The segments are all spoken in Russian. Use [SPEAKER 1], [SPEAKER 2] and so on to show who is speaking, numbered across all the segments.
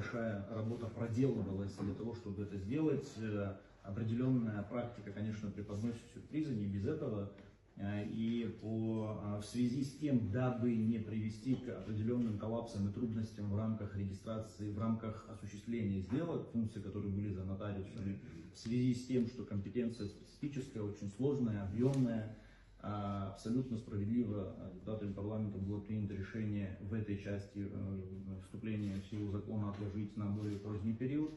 [SPEAKER 1] большая работа проделывалась для того, чтобы это сделать. Определенная практика, конечно, преподносит сюрпризы, не без этого. И в связи с тем, дабы не привести к определенным коллапсам и трудностям в рамках регистрации, в рамках осуществления сделок, функции, которые были за нотариусами, в связи с тем, что компетенция специфическая, очень сложная, объемная, абсолютно справедливо депутатами парламента было принято решение в этой части вступления в силу закона отложить на более поздний период,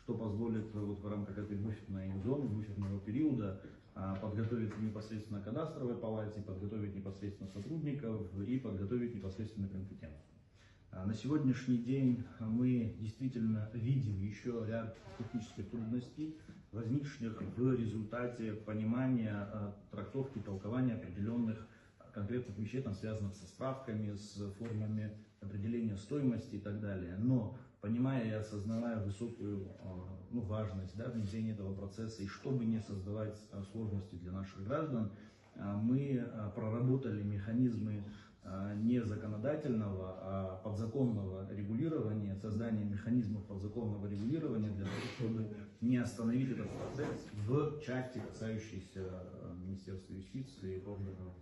[SPEAKER 1] что позволит вот в рамках этой буферной зоны, буферного периода подготовить непосредственно кадастровой палате, подготовить непосредственно сотрудников и подготовить непосредственно компетенцию. На сегодняшний день мы действительно видим еще ряд технических трудностей, возникших в результате понимания, трактовки, толкования определенных конкретных вещей, там, связанных со справками, с формами определения стоимости и так далее. Но понимая и осознавая высокую важность внесения этого процесса, и чтобы не создавать сложности для наших граждан, мы проработали механизмы не законодательного, а подзаконного регулирования, создания механизмов подзаконного регулирования для того, чтобы не остановить этот процесс в части, касающейся Министерства юстиции, органов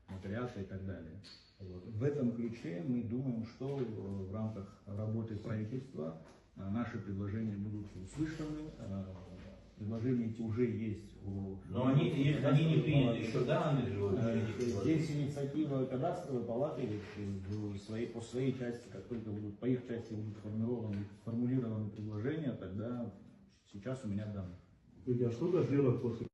[SPEAKER 1] нотариата и так далее. Вот. В этом ключе мы думаем, что в рамках работы правительства наши предложения будут услышаны. Предложения эти уже есть.
[SPEAKER 2] Но они не приняты еще, да, Андрей Григорьевич?
[SPEAKER 1] Здесь инициатива кадастровой палаты по своей части, как только будут по их части будут сформулированы предложения, тогда сейчас у меня данные.
[SPEAKER 3] А что сделать после